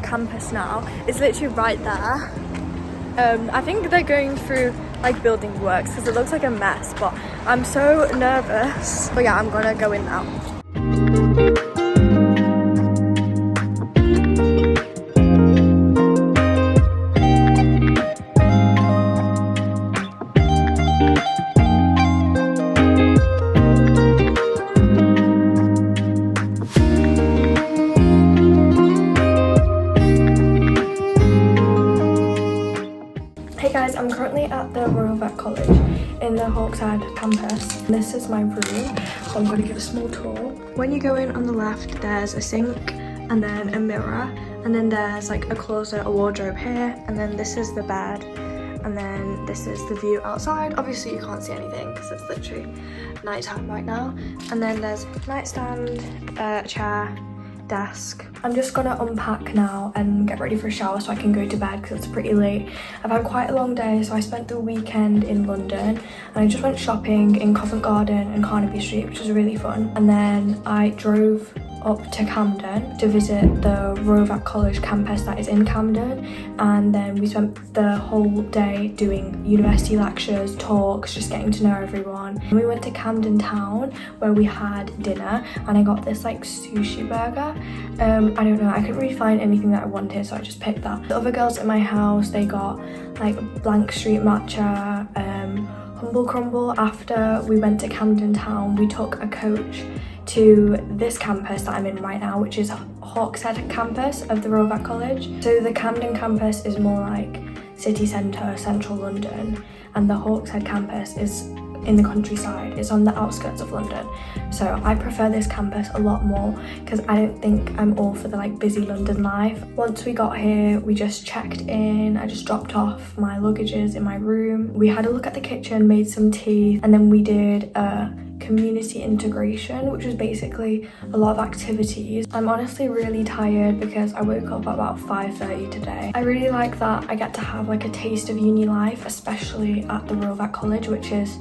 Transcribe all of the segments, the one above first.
campus now. It's literally right there. I think they're going through like building works because it looks like a mess, but I'm so nervous. But yeah, I'm gonna go in now. I'm currently at the Royal Vet College in the Hawkshead campus. This is my room, so I'm going to give a small tour. When you go in on the left, there's a sink and then a mirror, and then there's like a closet, a wardrobe here, and then this is the bed, and then this is the view outside. Obviously you can't see anything because it's literally nighttime right now. And then there's a nightstand, a chair, desk. I'm just gonna unpack now and get ready for a shower so I can go to bed because it's pretty late. I've had quite a long day, so I spent the weekend in London and I just went shopping in Covent Garden and Carnaby Street, which was really fun. And then I drove up to Camden to visit the Royal Vet College campus that is in Camden, and then we spent the whole day doing university lectures, talks, just getting to know everyone. And we went to Camden town where we had dinner, and I got this like sushi burger. I don't know, I couldn't really find anything that I wanted, so I just picked that. The other girls at my house, they got like Blank Street matcha, Humble Crumble. After we went to Camden town, we took a coach to this campus that I'm in right now, which is Hawkshead campus of the Royal Vet College. So the Camden campus is more like city centre, central London, and the Hawkshead campus is in the countryside. It's on the outskirts of London. So I prefer this campus a lot more because I don't think I'm all for the like busy London life. Once we got here, we just checked in. I just dropped off my luggages in my room. We had a look at the kitchen, made some tea, and then we did a community integration, which was basically a lot of activities. I'm honestly really tired because I woke up at about 5:30 today. I really like that I get to have like a taste of uni life, especially at the Royal Vet College, which is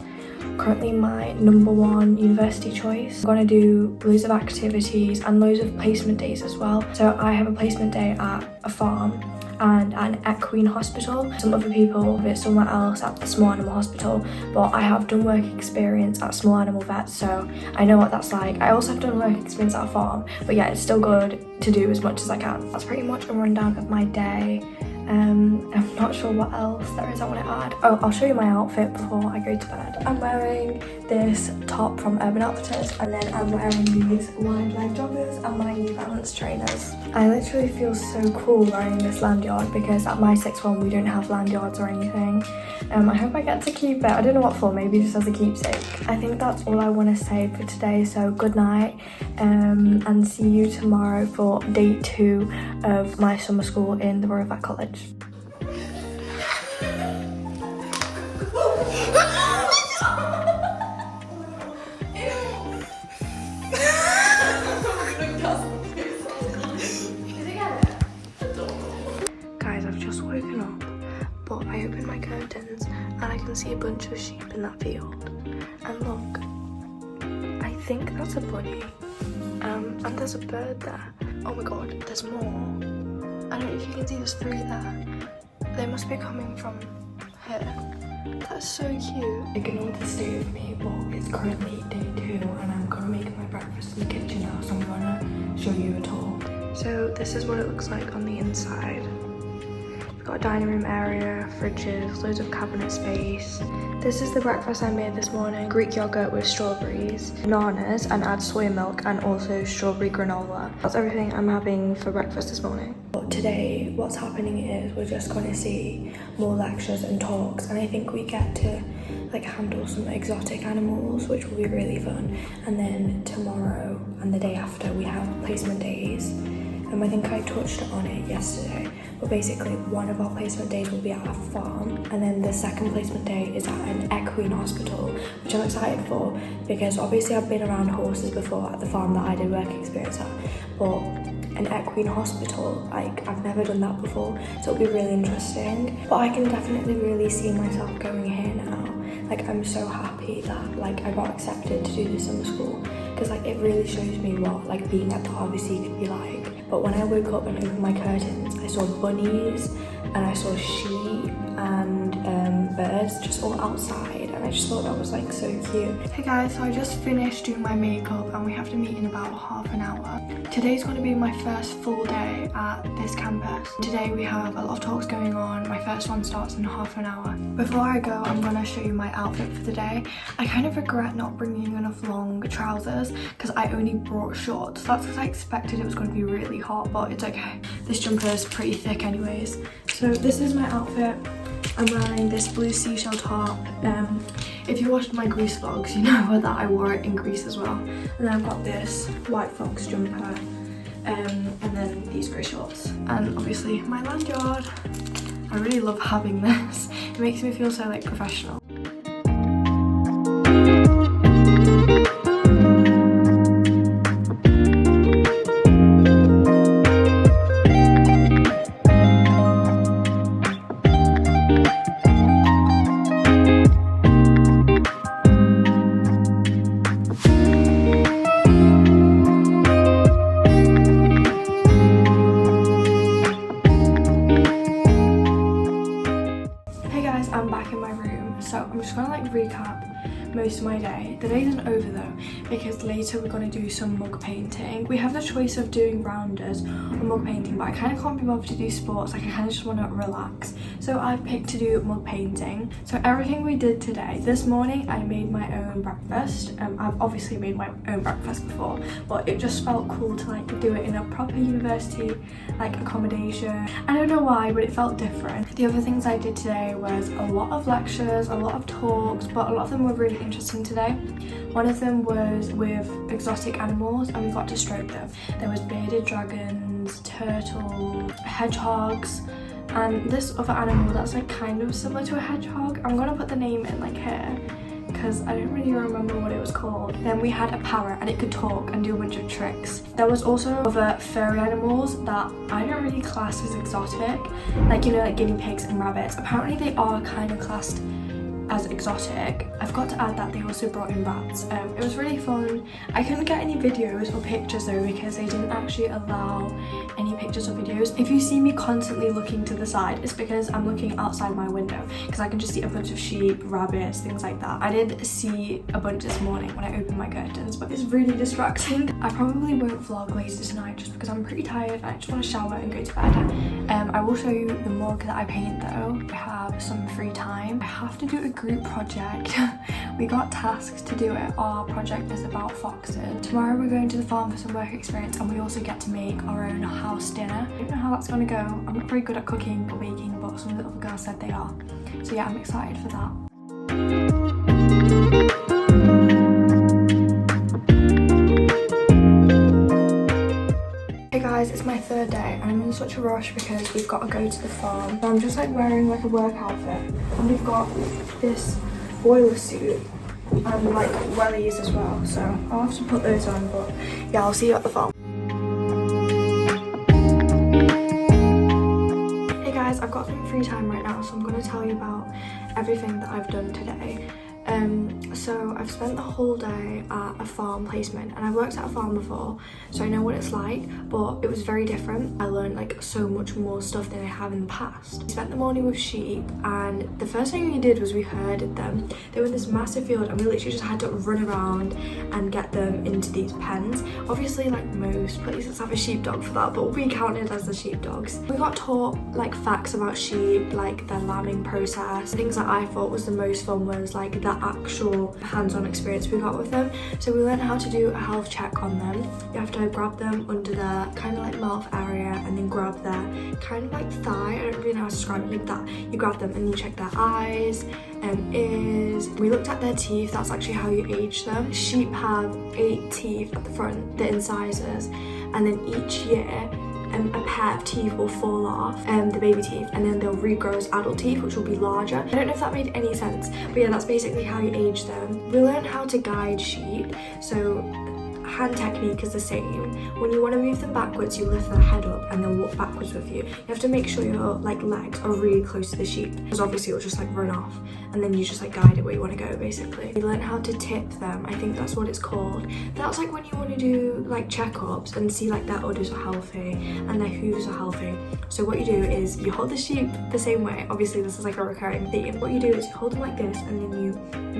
currently my #1 university choice. I'm gonna do loads of activities and loads of placement days as well. So I have a placement day at a farm and an equine hospital. Some other people visit somewhere else at the small animal hospital, but I have done work experience at small animal vets, so I know what that's like. I also have done work experience at a farm, but yeah, it's still good to do as much as I can. That's pretty much a rundown of my day. I'm not sure what else there is I want to add. Oh, I'll show you my outfit before I go to bed. I'm wearing this top from Urban Outfitters, and then I'm wearing these wide leg joggers and my New Balance trainers. I literally feel so cool wearing this lanyard because at my sixth form we don't have lanyards or anything. I hope I get to keep it. I don't know what for, maybe just as a keepsake. I think that's all I want to say for today, so good night, and see you tomorrow for day 2 of my summer school in the Royal Vet College. Guys, I've just woken up, but I opened my curtains and I can see a bunch of sheep in that field. And look, I think that's a bunny, and there's a bird there. Oh my god, there's more. I don't know if you can see there's 3 there. They must be coming from here. That's so cute. Ignore the state of me, but it's currently day 2 and I'm gonna make my breakfast in the kitchen now, so I'm gonna show you a tour. So this is what it looks like on the inside. We've got a dining room area, fridges, loads of cabinet space. This is the breakfast I made this morning. Greek yogurt with strawberries, bananas, and add soy milk, and also strawberry granola. That's everything I'm having for breakfast this morning. But today, what's happening is we're just going to see more lectures and talks, and I think we get to like handle some exotic animals, which will be really fun. And then tomorrow and the day after we have placement days. I think I touched on it yesterday, but basically one of our placement days will be at a farm, and then the second placement day is at an equine hospital, which I'm excited for because obviously I've been around horses before at the farm that I did work experience at, but an equine hospital, like I've never done that before, so it'll be really interesting. But I can definitely really see myself going here now. Like I'm so happy that like I got accepted to do this summer school, because like it really shows me what like being at the RVC could be like. but when I woke up and opened my curtains, I saw bunnies and I saw sheep and birds just all outside, and I just thought that was like so cute. Hey guys, so I just finished doing my makeup and we have to meet in about half an hour. Today's going to be my first full day at this campus. Today we have a lot of talks going on. My first one starts in half an hour. Before I go, I'm going to show you my outfit for the day. I kind of regret not bringing enough long trousers because I only brought shorts. That's because I expected it was going to be really hot, but it's okay. This jumper is pretty thick anyways. So this is my outfit. I'm wearing this blue seashell top. If you watched my Greece vlogs, you know that I wore it in Greece as well. And then I've got this white fox jumper, and then these grey shorts. And obviously my lanyard. I really love having this. It makes me feel so like professional. I'm back in my room, so I'm just gonna like recap most of my day. The day isn't over though, because later we're gonna do some mug painting. We have the choice of doing rounders or mug painting, but I kind of can't be bothered to do sports. Like I kind of just want to relax, so I picked to do mug painting. So everything we did today, this morning I made my own breakfast. I've obviously made my own breakfast before, but it just felt cool to like do it in a proper university like accommodation. I don't know why, but it felt different. The other things I did today was a lot of lectures, a lot of talks, but a lot of them were really interesting today. One of them was with exotic animals and we got to stroke them. There was bearded dragons, turtles, hedgehogs, and this other animal that's like kind of similar to a hedgehog. I'm gonna put the name in like here because I don't really remember what it was called. Then we had a parrot and it could talk and do a bunch of tricks. There was also other furry animals that I don't really class as exotic, like you know, like guinea pigs and rabbits. Apparently they are kind of classed as exotic. I've got to add that they also brought in rats. It was really fun. I couldn't get any videos or pictures though because they didn't actually allow any pictures or videos. If you see me constantly looking to the side, it's because I'm looking outside my window because I can just see a bunch of sheep, rabbits, things like that. I did see a bunch this morning when I opened my curtains, but it's really distracting. I probably won't vlog later tonight just because I'm pretty tired and I just want to shower and go to bed. I will show you the mug that I paint though. I have some free time. I have to do a group project. We got tasked to do it. Our project is about foxes. Tomorrow we're going to the farm for some work experience and we also get to make our own house dinner. I don't know how that's going to go. I'm not very good at cooking or baking, but some of the other girls said they are. So yeah, I'm excited for that. Hey guys, it's my third day and I'm in such a rush because we've got to go to the farm. So I'm just like wearing like a work outfit and we've got this boiler suit and like wellies as well, so I'll have to put those on, but yeah, I'll see you at the farm. Hey guys, I've got some free time right now, so I'm going to tell you about everything that I've done today. So I've spent the whole day at a farm placement and I've worked at a farm before, so I know what it's like, but it was very different. I learned like so much more stuff than I have in the past. We spent the morning with sheep and the first thing we did was we herded them. They were in this massive field and we literally just had to run around and get them into these pens. Obviously like most places have a sheepdog for that, but we counted as the sheepdogs. We got taught like facts about sheep, like their lambing process. Things that I thought was the most fun was like the actual hands-on experience we got with them. So we learned how to do a health check on them. You have to grab them under their kind of like mouth area and then grab their kind of like thigh. I don't really know how to describe it, like that. You grab them and you check their eyes and ears. We looked at their teeth. That's actually how you age them. Sheep have 8 teeth at the front, the incisors, and then each year a pair of teeth will fall off, the baby teeth, and then they'll regrow as adult teeth, which will be larger. I don't know if that made any sense, but yeah, that's basically how you age them. We learned how to guide sheep. So hand technique is the same. When you want to move them backwards, you lift their head up and then walk backwards with you. You have to make sure your like legs are really close to the sheep, because obviously it'll just like run off, and then you just like guide it where you want to go basically. We learn how to tip them, I think that's what it's called. That's like when you want to do like checkups and see like their udders are healthy and their hooves are healthy. So what you do is you hold the sheep the same way. Obviously this is like a recurring theme. What you do is you hold them like this, and then you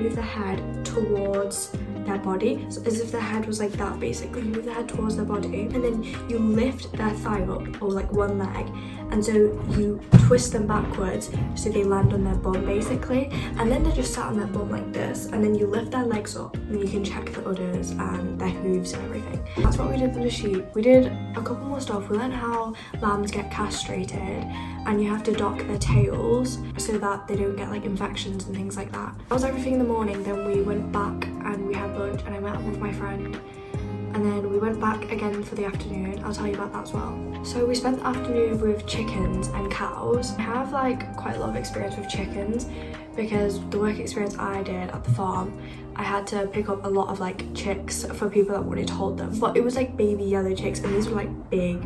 move the head towards their body, so as if their head was like that basically. You move the head towards their body, and then you lift their thigh up, or like one leg, and so you twist them backwards so they land on their bum basically, and then they're just sat on their bum like this, and then you lift their legs up and you can check the udders and their hooves and everything. That's what we did for the sheep. We did a couple more stuff. We learned how lambs get castrated, and you have to dock their tails so that they don't get like infections and things like that. That was everything in the morning. Then we went back and we had lunch, and I met up with my friend, and then we went back again for the afternoon. I'll tell you about that as well. So we spent the afternoon with chickens and cows. I have like quite a lot of experience with chickens because the work experience I did at the farm, I had to pick up a lot of like chicks for people that wanted to hold them, but it was like baby yellow chicks, and these were like big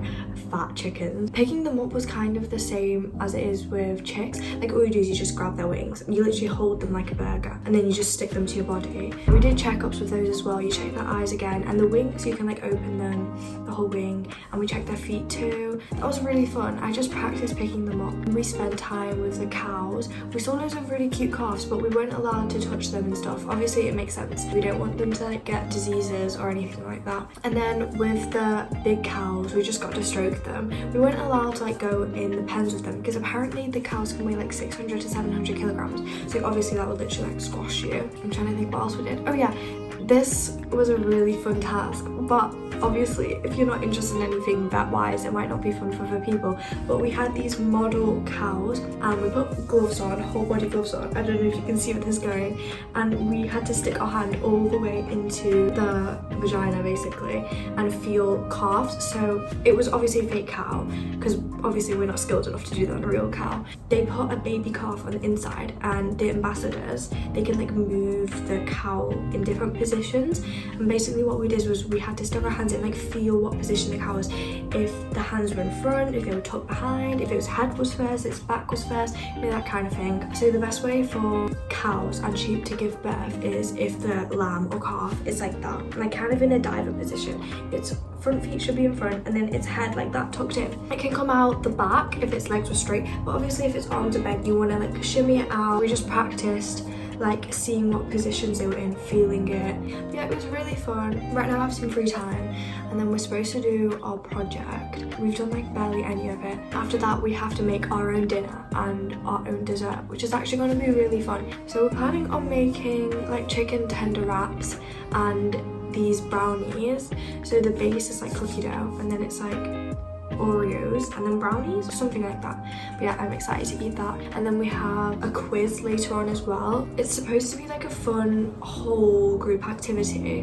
fat chickens. Picking them up was kind of the same as it is with chicks. Like all you do is you just grab their wings and you literally hold them like a burger, and then you just stick them to your body. We did checkups with those as well. You check their eyes again, and the wings, you can like open them, the whole wing, and we checked their feet too. That was really fun. I just practiced picking them up. We spent time with the cows. We saw loads of really cute calves, but we weren't allowed to touch them and stuff. Obviously it makes sense. We don't want them to like get diseases or anything like that. And then with the big cows, we just got to stroke them. We weren't allowed to like go in the pens with them because apparently the cows can weigh like 600 to 700 kilograms. So obviously that would literally like squash you. I'm trying to think what else we did. Oh yeah, this was a really fun task, but obviously if you're not interested in anything vet wise, it might not be fun for other people. But we had these model cows, and we put gloves on, whole body gloves on. I don't know if you can see where this is going, and we had to stick our hand all the way into the vagina basically and feel calves. So it was obviously a fake cow because obviously we're not skilled enough to do that on a real cow. They put a baby calf on the inside, and the ambassadors, they can like move the cow in different positions, and basically what we did was we had to stick our hands in, like feel what position the cow was. If the hands were in front, if they were tucked behind, if it was head was first, its back was first, you know, that kind of thing. So the best way for cows and sheep to give birth is if the lamb or calf is like that, like kind of in a diver position. Its front feet should be in front, and then its head like that tucked in. It can come out the back if its legs were straight, but obviously if its arms are bent, you want to like shimmy it out. We just practiced like seeing what positions they were in, feeling it. But yeah, it was really fun. Right now I have some free time, and then we're supposed to do our project. We've done like barely any of it. After that we have to make our own dinner and our own dessert, which is actually going to be really fun. So we're planning on making like chicken tender wraps and these brownies. So the base is like cookie dough, and then it's like Oreos and then brownies or something like that. But yeah, I'm excited to eat that. And then we have a quiz later on as well. It's supposed to be like a fun whole group activity,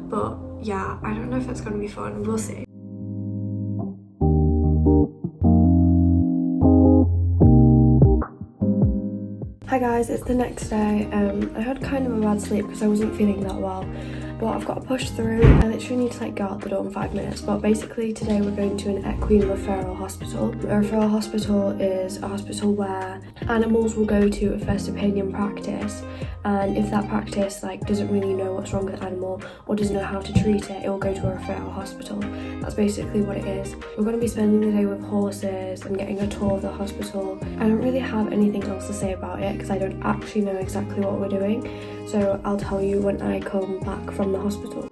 but yeah, I don't know if that's going to be fun. We'll see. Hi guys, it's the next day. I had kind of a bad sleep because I wasn't feeling that well, but I've got to push through. I literally need to like go out the door in 5 minutes. But basically today we're going to an Equine Referral Hospital. A referral hospital is a hospital where animals will go to a first opinion practice, and if that practice like doesn't really know what's wrong with the animal or doesn't know how to treat it, it will go to a referral hospital. That's basically what it is. We're going to be spending the day with horses and getting a tour of the hospital. I don't really have anything else to say about it because I don't actually know exactly what we're doing, so I'll tell you when I come back from the hospital.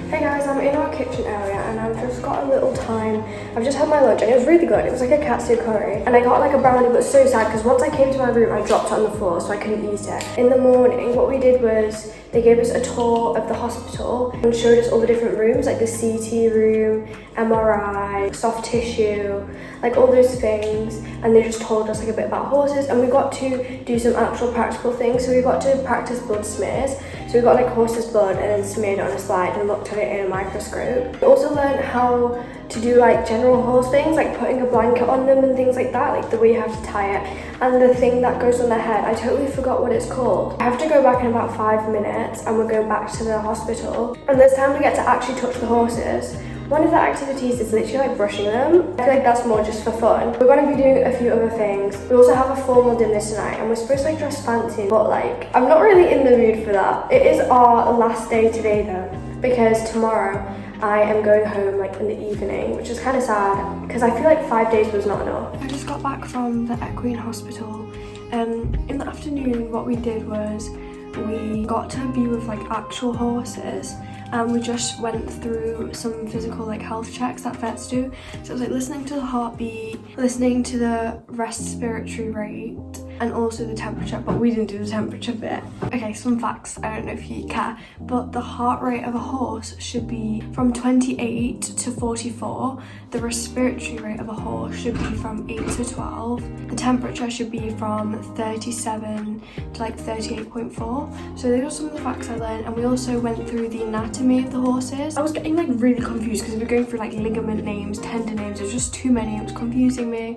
Hey guys, I'm in our kitchen area and I've just got a little time. I've just had my lunch and it was really good. It was like a katsu curry, and I got like a brownie, but so sad because once I came to my room I dropped it on the floor, so I couldn't eat it. In the morning what we did was they gave us a tour of the hospital and showed us all the different rooms, like the CT room, MRI, soft tissue, like all those things, and they just told us like a bit about horses, and we got to do some actual practical things. So we got to practice blood smears. So we got like horse's blood and then smeared it on a slide and looked at it in a microscope. We also learned how to do like general horse things, like putting a blanket on them and things like that, like the way you have to tie it. And the thing that goes on their head, I totally forgot what it's called. I have to go back in about 5 minutes and we're going back to the hospital. And this time we get to actually touch the horses. One of the activities is literally like brushing them. I feel like that's more just for fun. We're going to be doing a few other things. We also have a formal dinner tonight and we're supposed to like dress fancy, but like I'm not really in the mood for that. It is our last day today though, because tomorrow I am going home like in the evening, which is kind of sad because I feel like 5 days was not enough. I just got back from the Equine Hospital. In the afternoon what we did was we got to be with like actual horses. And we just went through some physical like health checks that vets do. So it was like listening to the heartbeat, listening to the respiratory rate, and also the temperature, but we didn't do the temperature bit. Okay, some facts, I don't know if you care, but the heart rate of a horse should be from 28 to 44. The respiratory rate of a horse should be from 8 to 12. The temperature should be from 37 to like 38.4. So those are some of the facts I learned, and we also went through the anatomy of the horses. I was getting like really confused because we were going through like ligament names, tendon names, there's just too many, it was confusing me.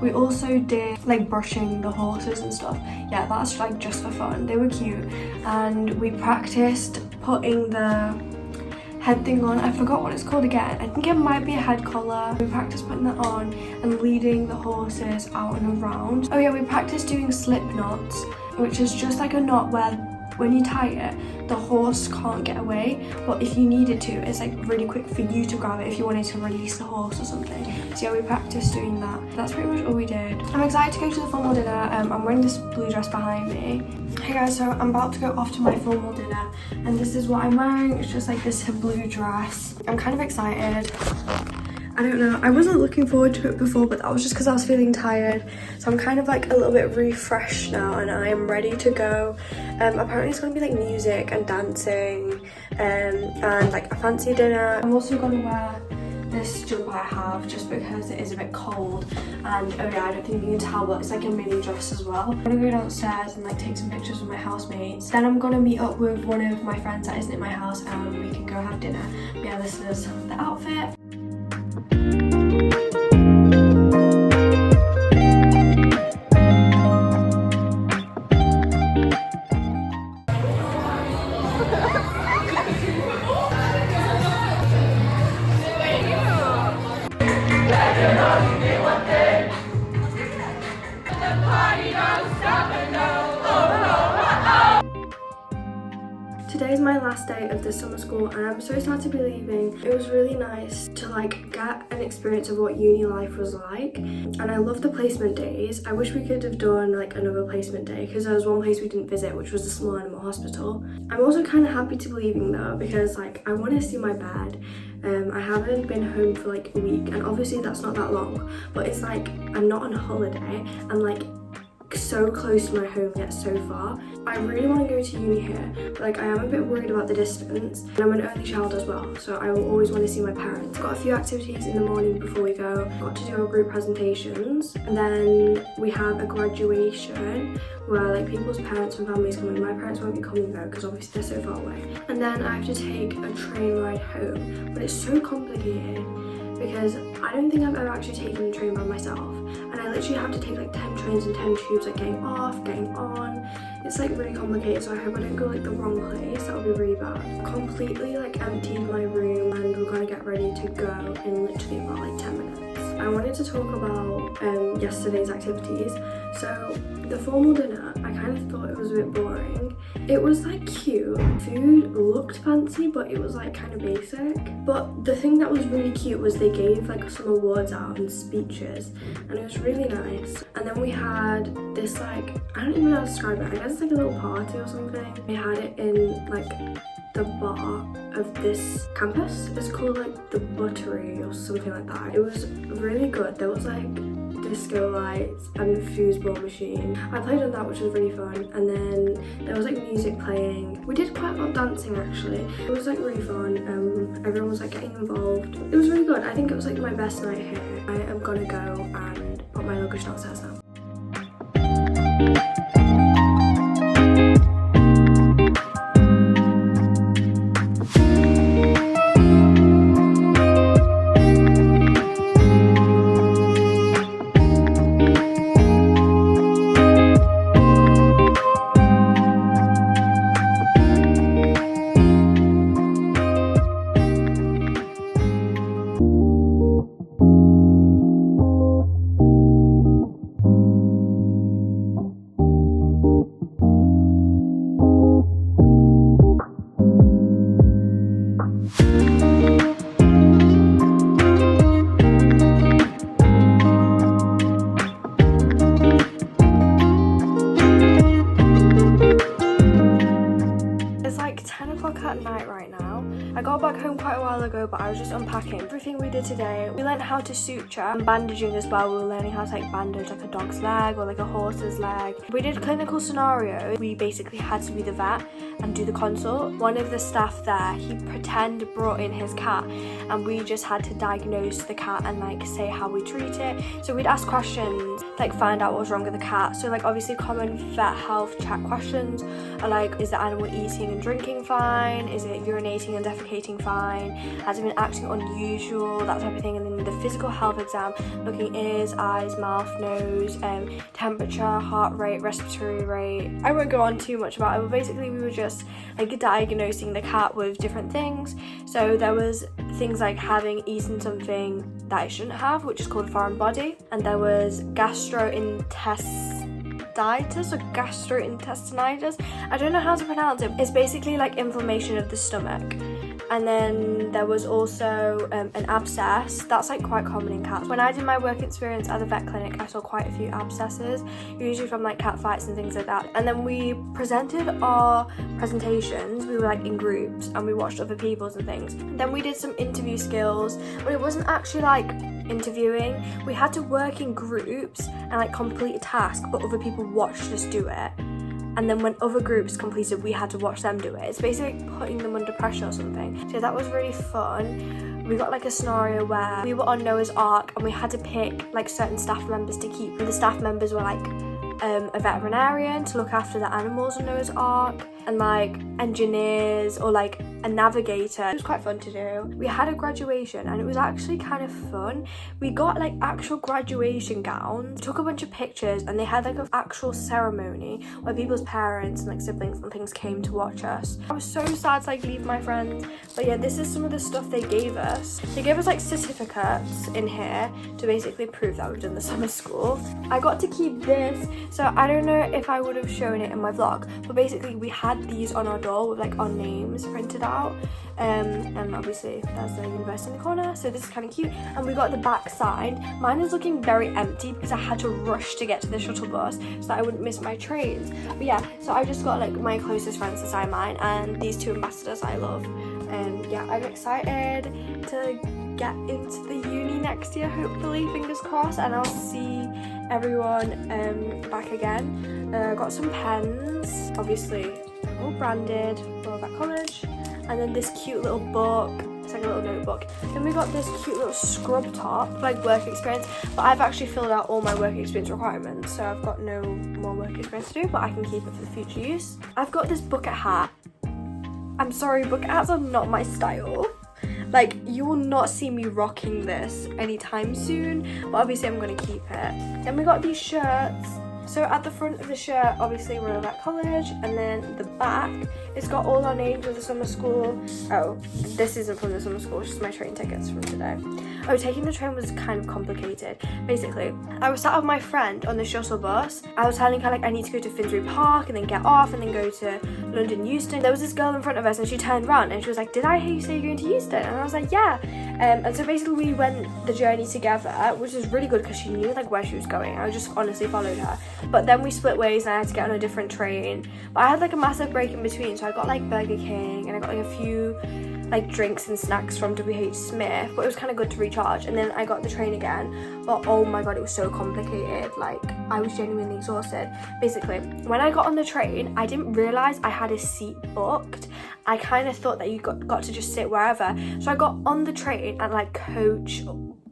We also did like brushing the horses and stuff. Yeah, that's like just for fun. They were cute, and we practiced putting the head thing on. I forgot what it's called again. I think it might be a head collar. We practiced putting that on and leading the horses out and around. Oh yeah, we practiced doing slip knots, which is just like a knot where when you tie it, the horse can't get away, but if you needed to, it's like really quick for you to grab it if you wanted to release the horse or something. So yeah, we practiced doing that. That's pretty much all we did. I'm excited to go to the formal dinner. I'm wearing this blue dress behind me. Hey guys, so I'm about to go off to my formal dinner, and this is what I'm wearing. It's just like this blue dress. I'm kind of excited. I don't know, I wasn't looking forward to it before, but that was just because I was feeling tired. So I'm kind of like a little bit refreshed now and I am ready to go. Apparently it's going to be like music and dancing and like a fancy dinner. I'm also going to wear this jumper I have just because it is a bit cold, and oh yeah, I don't think you can tell, but it's like a mini dress as well. I'm gonna go downstairs and like take some pictures with my housemates. Then I'm gonna meet up with one of my friends that isn't in my house and we can go have dinner. But yeah, this is the outfit. Today's my last day of the summer school and I'm so sad to be leaving. It was really nice to like get an experience of what uni life was like, and I love the placement days. I wish we could have done like another placement day because there was one place we didn't visit, which was the small animal hospital. I'm also kind of happy to be leaving though because like I want to see my bed. I haven't been home for like a week, and obviously that's not that long, but it's like I'm not on holiday. I'm like so close to my home yet so far. I really want to go to uni here, but like I am a bit worried about the distance, and I'm an only child as well, so I will always want to see my parents. Got a few activities in the morning before we go. Got to do our group presentations, and then we have a graduation where like people's parents and families come in. My parents won't be coming though because obviously they're so far away. And then I have to take a train ride home, but it's so complicated because I don't think I've ever actually taken a train by myself, and I literally have to take like 10 trains and 10 tubes, like getting off, getting on. It's like really complicated, so I hope I don't go like the wrong place. That would be really bad. Completely like emptied my room and we're gonna get ready to go in literally about like 10 minutes. I wanted to talk about yesterday's activities. So the formal dinner, I kind of thought it was a bit boring. It was like cute. Food looked fancy, but it was like kind of basic. But the thing that was really cute was they gave like some awards out and speeches, and it was really nice. And then we had this like, I don't even know how to describe it. I guess it's like a little party or something. We had it in like the bar of this campus. It's called like the Buttery or something like that. It was really good. There was like disco lights and the foosball machine. I played on that, which was really fun, and then there was like music playing. We did quite a lot of dancing actually. It was like really fun. Everyone was like getting involved. It was really good. I think it was like my best night here. I am gonna go and put my luggage downstairs now. today. We learned how to suture and bandaging as well. We were learning how to like bandage like a dog's leg or like a horse's leg. We did clinical scenarios. We basically had to be the vet and do the consult. One of the staff there, he brought in his cat, and we just had to diagnose the cat and like say how we treat it. So we'd ask questions, like find out what was wrong with the cat. So like obviously common vet health check questions are like, is the animal eating and drinking fine? Is it urinating and defecating fine? Has it been acting unusual? That type of thing. And then the physical health exam, looking ears, eyes, mouth, nose, temperature, heart rate, respiratory rate. I won't go on too much about it, but basically we were just like diagnosing the cat with different things. So there was things like having eaten something that it shouldn't have, which is called foreign body, and there was gastrointestinitis. I don't know how to pronounce it. It's basically like inflammation of the stomach. And then there was also an abscess. That's like quite common in cats. When I did my work experience at the vet clinic, I saw quite a few abscesses, usually from like cat fights and things like that. And then we presented our presentations. We were like in groups and we watched other people's and things. Then we did some interview skills, but it wasn't actually like interviewing. We had to work in groups and like complete a task, but other people watched us do it. And then when other groups completed, we had to watch them do it. It's basically like putting them under pressure or something. So that was really fun. We got like a scenario where we were on Noah's Ark and we had to pick like certain staff members to keep. And the staff members were like a veterinarian to look after the animals on Noah's Ark, and like engineers or like a navigator. It was quite fun to do. We had a graduation and it was actually kind of fun. We got like actual graduation gowns, took a bunch of pictures, and they had like an actual ceremony where people's parents and like siblings and things came to watch us. I was so sad to like leave my friends, but yeah, this is some of the stuff they gave us. They gave us like certificates in here to basically prove that we've done the summer school. I got to keep this, so I don't know if I would have shown it in my vlog, but basically we had these on our door with like our names printed out, and obviously there's the university in the corner, so this is kind of cute. And we got the back side. Mine is looking very empty because I had to rush to get to the shuttle bus so that I wouldn't miss my trains. But yeah, so I just got like my closest friends to sign mine and these two ambassadors I love. And yeah, I'm excited to get into the uni next year, hopefully, fingers crossed, and I'll see everyone back again. Got some pens, obviously all branded, Royal Veterinary College, and then this cute little book. It's like a little notebook. Then we got this cute little scrub top, like work experience, but I've actually filled out all my work experience requirements, so I've got no more work experience to do, but I can keep it for the future use. I've got this bucket hat. I'm sorry, bucket hats are not my style. Like, you will not see me rocking this anytime soon, but obviously I'm going to keep it. Then we got these shirts. So at the front of the shirt, obviously Royal Vet College, and then the back, it's got all our names of the summer school. Oh, this isn't from the summer school, it's just my train tickets from today. Oh, taking the train was kind of complicated. Basically, I was sat with my friend on the shuttle bus. I was telling her like I need to go to Finsbury Park and then get off and then go to London Euston. There was this girl in front of us and she turned around and she was like, did I hear you say you're going to Euston? And I was like, yeah. And so basically we went the journey together, which was really good because she knew like where she was going. I just honestly followed her. But then we split ways and I had to get on a different train. But I had like a massive break in between, so I got like Burger King and I got like a few like drinks and snacks from WH Smith, but it was kind of good to recharge. And then I got the train again, but oh my god, it was so complicated. Like, I was genuinely exhausted. Basically, when I got on the train, I didn't realize I had a seat booked. I kind of thought that you got to just sit wherever. So I got on the train at like coach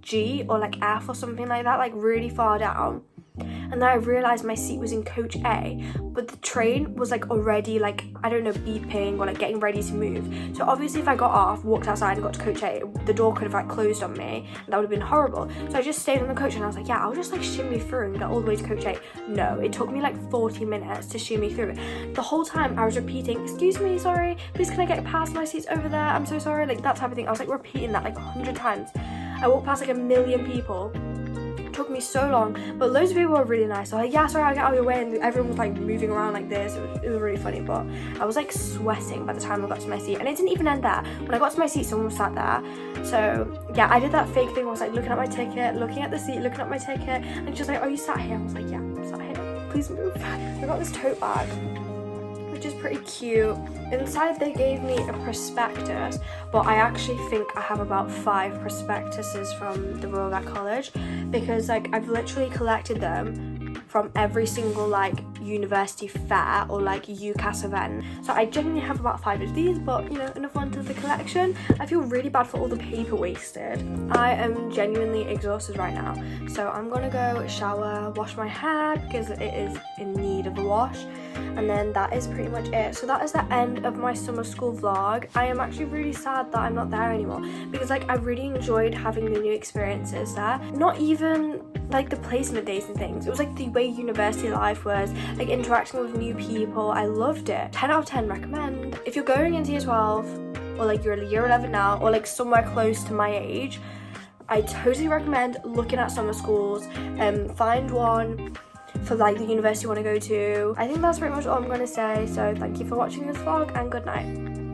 G or like F or something like that, like really far down. And then I realised my seat was in coach A, but the train was like already like, I don't know, beeping or like getting ready to move. So obviously if I got off, walked outside and got to coach A, the door could have like closed on me and that would have been horrible. So I just stayed on the coach and I was like, yeah, I'll just like shimmy through and get all the way to coach A. No, it took me like 40 minutes to shimmy through. The whole time I was repeating, excuse me, sorry, please can I get past, my seat's over there, I'm so sorry, like that type of thing. I was like repeating that like 100 times. I walked past like a million people. Took me so long, but loads of people were really nice. So like, yeah, sorry, I'll get out of your way, and everyone was like moving around like this. It was really funny, but I was like sweating by the time I got to my seat, and it didn't even end there. When I got to my seat, someone was sat there. So yeah, I did that fake thing where I was like looking at my ticket, looking at the seat, looking at my ticket, and she was like, oh, you sat here? I was like, yeah, I'm sat here, please move. We got this tote bag, which which is pretty cute. Inside they gave me a prospectus, but I actually think I have about 5 prospectuses from the Royal Vet College, because like I've literally collected them from every single like university fair or like UCAS event. So I genuinely have about 5 of these, but you know, enough onto the collection. I feel really bad for all the paper wasted. I am genuinely exhausted right now, so I'm gonna go shower, wash my hair because it is in need of a wash, and then that is pretty much it. So that is the end of my summer school vlog. I am actually really sad that I'm not there anymore, because like I really enjoyed having the new experiences there. Not even like the placement days and things, it was like the way university life was, like interacting with new people. I loved it. 10 out of 10 recommend. If you're going into year 12, or like you're in year 11 now, or like somewhere close to my age, I totally recommend looking at summer schools and find one for like the university you want to go to. I think that's pretty much all I'm going to say, so thank you for watching this vlog and good night.